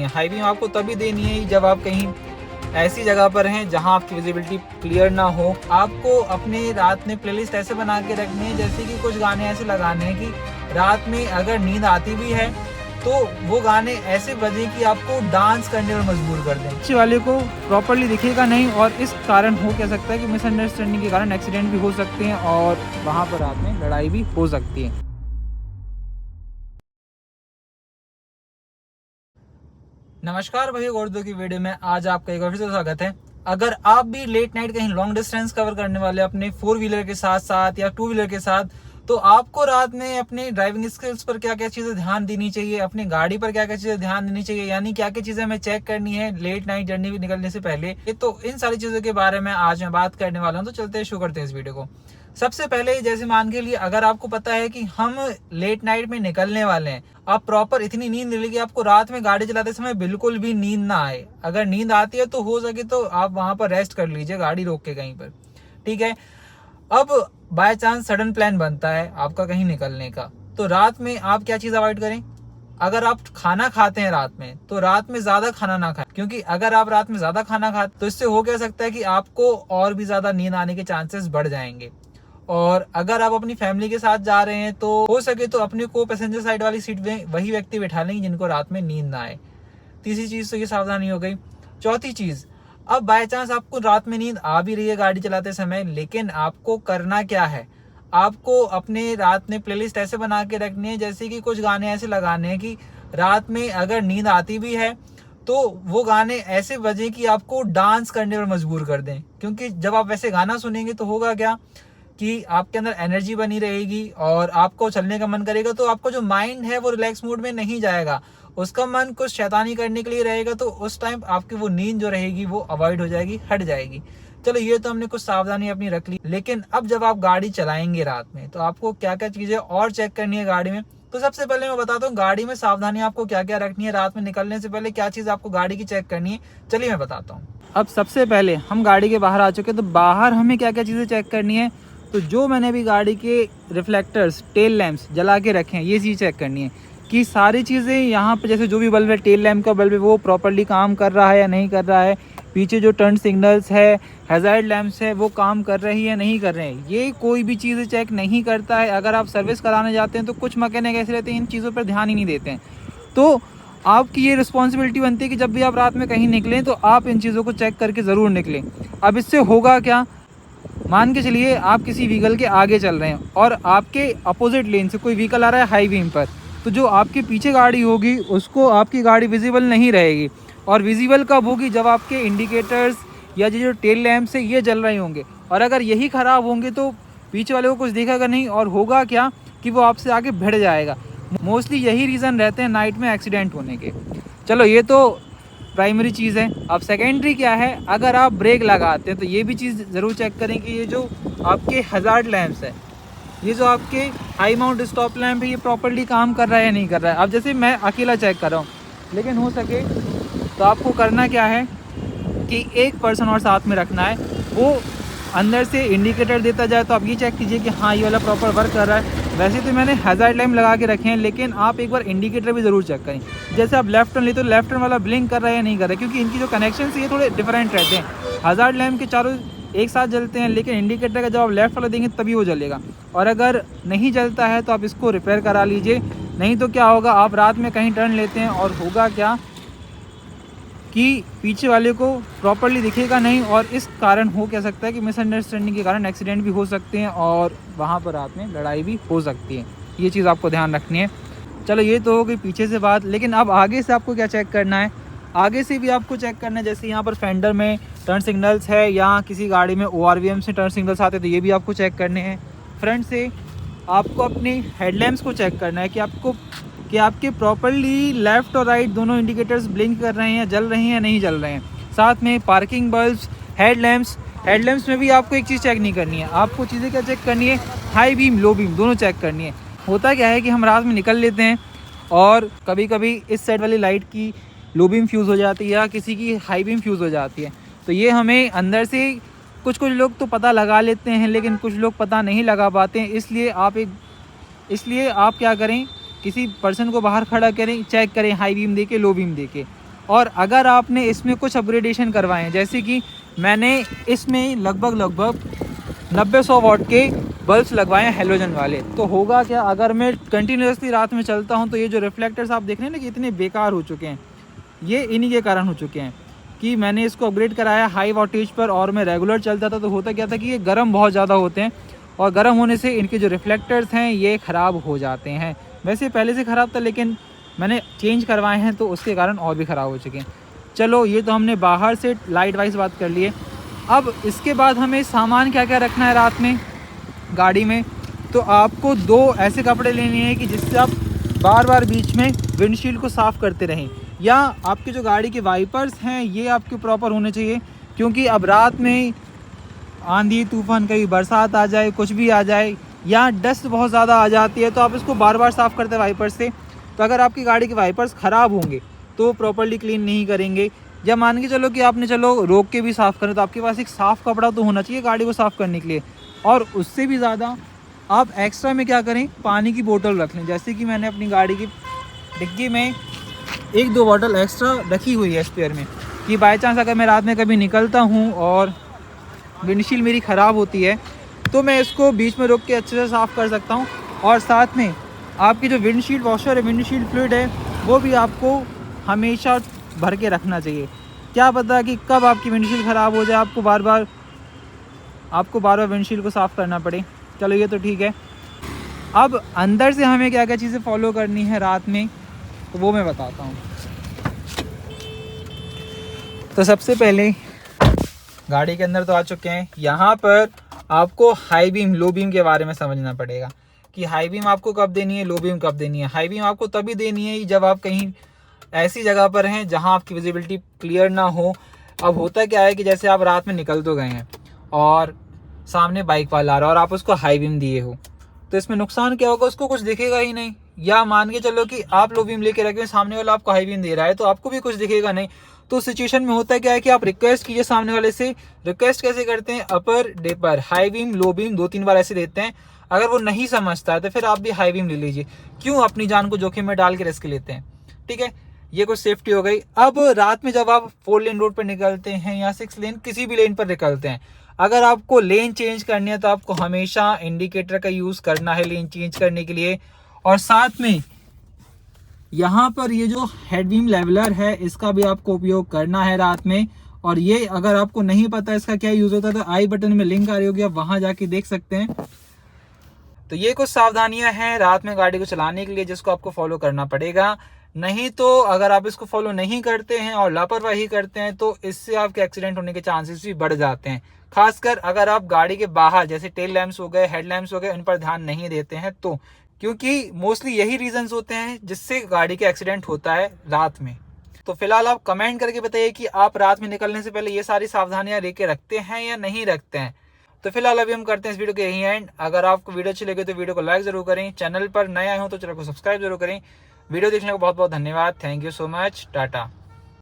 है। High beam आपको तभी देनी है जब आप कहीं ऐसी जगह पर हैं जहां आपकी विजिबिलिटी क्लियर ना हो। आपको अपने रात में प्लेलिस्ट ऐसे बना के रखनी है जैसे कि कुछ गाने ऐसे लगाने हैं कि रात में अगर नींद आती भी है तो वो गाने ऐसे बजे कि आपको डांस करने में मजबूर कर दें। पीछे वाले को प्रॉपरली दिखेगा नहीं और इस कारण हो क्या सकता है कि मिसअंडरस्टैंडिंग के कारण एक्सीडेंट भी हो सकते हैं और वहाँ पर रात में लड़ाई भी हो सकती है। नमस्कार भैया, उर्दू की वीडियो में आज आपका एक बार फिर से स्वागत है। अगर आप भी लेट नाइट कहीं लॉन्ग डिस्टेंस कवर करने वाले अपने 4 व्हीलर के साथ साथ या 2 व्हीलर के साथ, तो आपको रात में अपने ड्राइविंग स्किल्स पर क्या क्या चीजें ध्यान देनी चाहिए, अपनी गाड़ी पर क्या क्या चीजें ध्यान देनी चाहिए, यानी क्या क्या चीजें हमें चेक करनी है लेट नाइट जर्नी निकलने से पहले, तो इन सारी चीजों के बारे में आज मैं बात करने वाला हूँ। तो चलते शुरू करते हैं इस वीडियो को। सबसे पहले जैसे मान के लिए अगर आपको पता है कि हम लेट नाइट में निकलने वाले हैं, आप प्रॉपर इतनी नींद ले कि आपको रात में गाड़ी चलाते समय बिल्कुल भी नींद ना आए। अगर नींद आती है तो हो सके तो आप वहां पर रेस्ट कर लीजिए, गाड़ी रोक के कहीं पर, ठीक है। अब बाय चांस सडन प्लान बनता है आपका कहीं निकलने का, तो रात में आप क्या चीज अवॉइड करें। अगर आप खाना खाते हैं रात में तो रात में ज्यादा खाना ना खाएं, क्योंकि अगर आप रात में ज्यादा खाना खाते तो इससे हो क्या सकता है कि आपको और भी ज्यादा नींद आने के चांसेस बढ़ जाएंगे। और अगर आप अपनी फैमिली के साथ जा रहे हैं तो हो सके तो अपने को पैसेंजर साइड वाली सीट में वही व्यक्ति बैठा लेंगे जिनको रात में नींद ना आए। तीसरी चीज तो ये सावधानी हो गई। चौथी चीज, अब बाय चांस आपको रात में नींद आ भी रही है गाड़ी चलाते समय, लेकिन आपको करना क्या है, आपको अपने रात में प्लेलिस्ट ऐसे बना के रखनी है जैसे कि कुछ गाने ऐसे लगाने हैं कि रात में अगर नींद आती भी है तो वो गाने ऐसे बजे कि आपको डांस करने पर मजबूर कर दें। क्योंकि जब आप वैसे गाना सुनेंगे तो होगा क्या कि आपके अंदर एनर्जी बनी रहेगी और आपको चलने का मन करेगा, तो आपका जो माइंड है वो रिलैक्स मूड में नहीं जाएगा, उसका मन कुछ शैतानी करने के लिए रहेगा। तो उस टाइम आपकी वो नींद जो रहेगी वो अवॉइड हो जाएगी, हट जाएगी। चलो ये तो हमने कुछ सावधानी अपनी रख ली, लेकिन अब जब आप गाड़ी चलाएंगे रात में तो आपको क्या क्या चीजें और चेक करनी है गाड़ी में। तो सबसे पहले मैं बताता हूँ गाड़ी में सावधानी आपको क्या क्या रखनी है, रात में निकलने से पहले क्या चीज आपको गाड़ी की चेक करनी है, चलिए मैं बताता हूँ। अब सबसे पहले हम गाड़ी के बाहर आ चुके हैं, तो बाहर हमें क्या क्या चीजें चेक करनी है। तो जो मैंने अभी गाड़ी के रिफ्लेक्टर्स, टेल लैंप्स जला के रखे हैं, ये चीज़ चेक करनी है कि सारी चीज़ें यहाँ पे, जैसे जो भी बल्ब है, टेल लैंप का बल्ब है, वो प्रॉपर्ली काम कर रहा है या नहीं कर रहा है। पीछे जो टर्न सिग्नल्स है, हैज़ार्ड लैंप्स है, वो काम कर रही है नहीं कर रहे हैं। ये कोई भी चीज़ें चेक नहीं करता है। अगर आप सर्विस कराने जाते हैं तो कुछ मैकेनिक ऐसे रहते हैं, इन चीज़ों पर ध्यान ही नहीं देते हैं। तो आपकी ये रिस्पॉन्सिबिलिटी बनती है कि जब भी आप रात में कहीं निकलें तो आप इन चीज़ों को चेक करके ज़रूर निकलें। अब इससे होगा क्या, मान के चलिए आप किसी व्हीकल के आगे चल रहे हैं और आपके अपोजिट लेन से कोई व्हीकल आ रहा है हाई बीम पर, तो जो आपके पीछे गाड़ी होगी उसको आपकी गाड़ी विजिबल नहीं रहेगी। और विजिबल कब होगी, जब आपके इंडिकेटर्स या जो टेल लैंप्स है ये जल रहे होंगे। और अगर यही ख़राब होंगे तो पीछे वाले को कुछ दिखेगा नहीं और होगा क्या कि वो आपसे आगे भिड़ जाएगा। मोस्टली यही रीज़न रहते हैं नाइट में एक्सीडेंट होने के। चलो ये तो प्राइमरी चीज़ है। अब सेकेंडरी क्या है, अगर आप ब्रेक लगाते हैं तो ये भी चीज़ ज़रूर चेक करें कि ये जो आपके हज़ार्ड लैंप्स है, ये जो आपके हाई माउंट स्टॉप लैंप है, ये प्रॉपर्ली काम कर रहा है या नहीं कर रहा है। अब जैसे मैं अकेला चेक कर रहा हूँ, लेकिन हो सके तो आपको करना क्या है कि एक पर्सन और साथ में रखना है, वो अंदर से इंडिकेटर देता जाए तो आप ये चेक कीजिए कि हाँ ये वाला प्रॉपर वर्क कर रहा है। वैसे तो मैंने हैज़ार्ड लैंप लगा के रखे हैं, लेकिन आप एक बार इंडिकेटर भी ज़रूर चेक करें। जैसे आप लेफ्ट टर्न लेते तो लेफ्ट टर्न वाला ब्लिंक कर रहा है या नहीं कर रहा है, क्योंकि इनकी जो कनेक्शन ये थोड़े डिफरेंट रहते हैं। हैज़ार्ड लैंप के चारों एक साथ जलते हैं, लेकिन इंडिकेटर का जब आप लेफ्ट वाला देंगे तभी वो जलेगा। और अगर नहीं जलता है तो आप इसको रिपेयर करा लीजिए, नहीं तो क्या होगा, आप रात में कहीं टर्न लेते हैं और होगा क्या कि पीछे वाले को प्रॉपरली दिखेगा नहीं और इस कारण हो क्या सकता है कि मिसअंडरस्टैंडिंग के कारण एक्सीडेंट भी हो सकते हैं और वहाँ पर रात में लड़ाई भी हो सकती है। ये चीज़ आपको ध्यान रखनी है। चलो ये तो हो गई पीछे से बात, लेकिन अब आगे से आपको क्या चेक करना है, आगे से भी आपको चेक करना है। जैसे यहाँ पर फेंडर में टर्न सिग्नल्स है या किसी गाड़ी में ORVM से टर्न सिग्नल्स आते हैं तो ये भी आपको चेक करने हैं। फ्रंट से आपको अपनी हेडलैम्प्स को चेक करना है कि आपके प्रॉपरली लेफ़्ट और राइट दोनों इंडिकेटर्स ब्लिंक कर रहे हैं या जल रहे हैं या नहीं जल रहे हैं। साथ में पार्किंग बल्ब्स, हेडलैम्प्स में भी आपको एक चीज़ चेक नहीं करनी है, आपको चीज़ें क्या चेक करनी है, हाई बीम लो बीम दोनों चेक करनी है। होता क्या है कि हम रात में निकल लेते हैं और कभी कभी इस साइड वाली लाइट की लो बीम फ्यूज़ हो जाती है या किसी की हाई बीम फ्यूज़ हो जाती है। तो ये हमें अंदर से कुछ लोग तो पता लगा लेते हैं, लेकिन कुछ लोग पता नहीं लगा पाते हैं। इसलिए आप क्या करें, किसी पर्सन को बाहर खड़ा करें, चेक करें हाई बीम देके लो बीम देके। और अगर आपने इसमें कुछ अपग्रेडेशन करवाए हैं, जैसे कि मैंने इसमें लगभग 90-100 वाट के बल्ब्स लगवाए हैं हेलोजन वाले, तो होगा क्या, अगर मैं कंटिन्यूसली रात में चलता हूं तो ये जो रिफ्लेक्टर्स आप देख रहे हैं ना कि इतने बेकार हो चुके हैं, ये इन्हीं के कारण हो चुके हैं कि मैंने इसको अपग्रेड कराया हाई वोल्टेज पर और मैं रेगुलर चलता था, तो होता क्या था कि ये गर्म बहुत ज़्यादा होते हैं और गर्म होने से इनके जो रिफ्लेक्टर्स हैं ये ख़राब हो जाते हैं। वैसे पहले से ख़राब था, लेकिन मैंने चेंज करवाए हैं तो उसके कारण और भी ख़राब हो चुके हैं। चलो ये तो हमने बाहर से लाइट वाइज बात कर लिए। अब इसके बाद हमें सामान क्या क्या रखना है रात में गाड़ी में, तो आपको 2 ऐसे कपड़े लेने हैं कि जिससे आप बार बार बीच में विंडशील्ड को साफ़ करते रहें, या आपके जो गाड़ी के वाइपर्स हैं ये आपके प्रॉपर होने चाहिए, क्योंकि अब रात में आंधी तूफान, कहीं बरसात आ जाए, कुछ भी आ जाए, या डस्ट बहुत ज़्यादा आ जाती है, तो आप इसको बार बार साफ़ करते हैं वाइपर्स से। तो अगर आपकी गाड़ी के वाइपर्स ख़राब होंगे तो प्रॉपर्ली क्लीन नहीं करेंगे, या मान के चलो कि आपने रोक के भी साफ़ करें, तो आपके पास एक साफ़ कपड़ा तो होना चाहिए गाड़ी को साफ़ करने के लिए। और उससे भी ज़्यादा आप एक्स्ट्रा में क्या करें, पानी की बोतल रख लें। जैसे कि मैंने अपनी गाड़ी की डिग्गी में 1-2 बॉटल एक्स्ट्रा रखी हुई है स्पेयर में, कि बाई चांस अगर मैं रात में कभी निकलता हूँ और विंडशील्ड मेरी ख़राब होती है तो मैं इसको बीच में रोक के अच्छे से साफ़ कर सकता हूँ। और साथ में आपकी जो विंडशील्ड वॉशर है, विंडशील्ड फ्लूइड है, वो भी आपको हमेशा भर के रखना चाहिए। क्या पता कि कब आपकी विंडशील्ड ख़राब हो जाए, आपको बार बार विंडशील्ड को साफ़ करना पड़े। चलो ये तो ठीक है। अब अंदर से हमें क्या क्या चीज़ें फॉलो करनी है रात में, तो वो मैं बताता हूँ। तो सबसे पहले गाड़ी के अंदर तो आ चुके हैं, यहाँ पर आपको हाई बीम लो बीम के बारे में समझना पड़ेगा कि हाई बीम आपको कब देनी है, लो बीम कब देनी है। हाई बीम आपको तभी देनी है जब आप कहीं ऐसी जगह पर हैं जहाँ आपकी विजिबिलिटी क्लियर ना हो। अब होता क्या है कि जैसे आप रात में निकल तो गए हैं और सामने बाइक वाला आ रहा है और आप उसको हाई बीम दिए हो, तो इसमें नुकसान क्या होगा, उसको कुछ दिखेगा ही नहीं। या मान के चलो कि आप लो बीम लेके रखे, सामने वाला आपको हाई बीम दे रहा है तो आपको भी कुछ दिखेगा नहीं। तो सिचुएशन में होता है क्या है कि आप रिक्वेस्ट कीजिए सामने वाले से। रिक्वेस्ट कैसे करते हैं, upper dipper high beam low beam 2-3 बार ऐसे देते हैं। अगर वो नहीं समझता है तो फिर आप भी हाई बीम ले लीजिए। क्यों अपनी जान को जोखिम में डाल के रिस्क लेते हैं, ठीक है। ये कुछ सेफ्टी हो गई। अब रात में जब आप 4 लेन रोड पर निकलते हैं या 6 लेन, किसी भी लेन पर निकलते हैं, अगर आपको लेन चेंज करनी है तो आपको हमेशा इंडिकेटर का यूज करना है लेन चेंज करने के लिए। और साथ में यहाँ पर ये जो हेडबीम लेवलर है इसका भी आपको उपयोग करना है रात में। और ये अगर आपको नहीं पता इसका क्या यूज होता है तो आई बटन में लिंक आ रही होगी, आप वहां जाके देख सकते हैं। तो ये कुछ सावधानियां हैं रात में गाड़ी को चलाने के लिए जिसको आपको फॉलो करना पड़ेगा। नहीं तो अगर आप इसको फॉलो नहीं करते हैं और लापरवाही करते हैं तो इससे आपके एक्सीडेंट होने के चांसेस भी बढ़ जाते हैं। खासकर अगर आप गाड़ी के बाहर जैसे टेल लैंप्स हो गए, हेड लैंप्स हो गए, उन पर ध्यान नहीं देते हैं तो, क्योंकि मोस्टली यही रीजंस होते हैं जिससे गाड़ी के एक्सीडेंट होता है रात में। तो फिलहाल आप कमेंट करके बताइए कि आप रात में निकलने से पहले ये सारी सावधानियां लेके रखते हैं या नहीं रखते हैं। तो फिलहाल अभी हम करते हैं इस वीडियो के यही एंड। अगर आपको वीडियो अच्छी लगे तो वीडियो को लाइक जरूर करें, चैनल पर नए आए हो तो चैनल को सब्सक्राइब जरूर करें। वीडियो देखने को बहुत बहुत धन्यवाद। Thank you so much. Tata.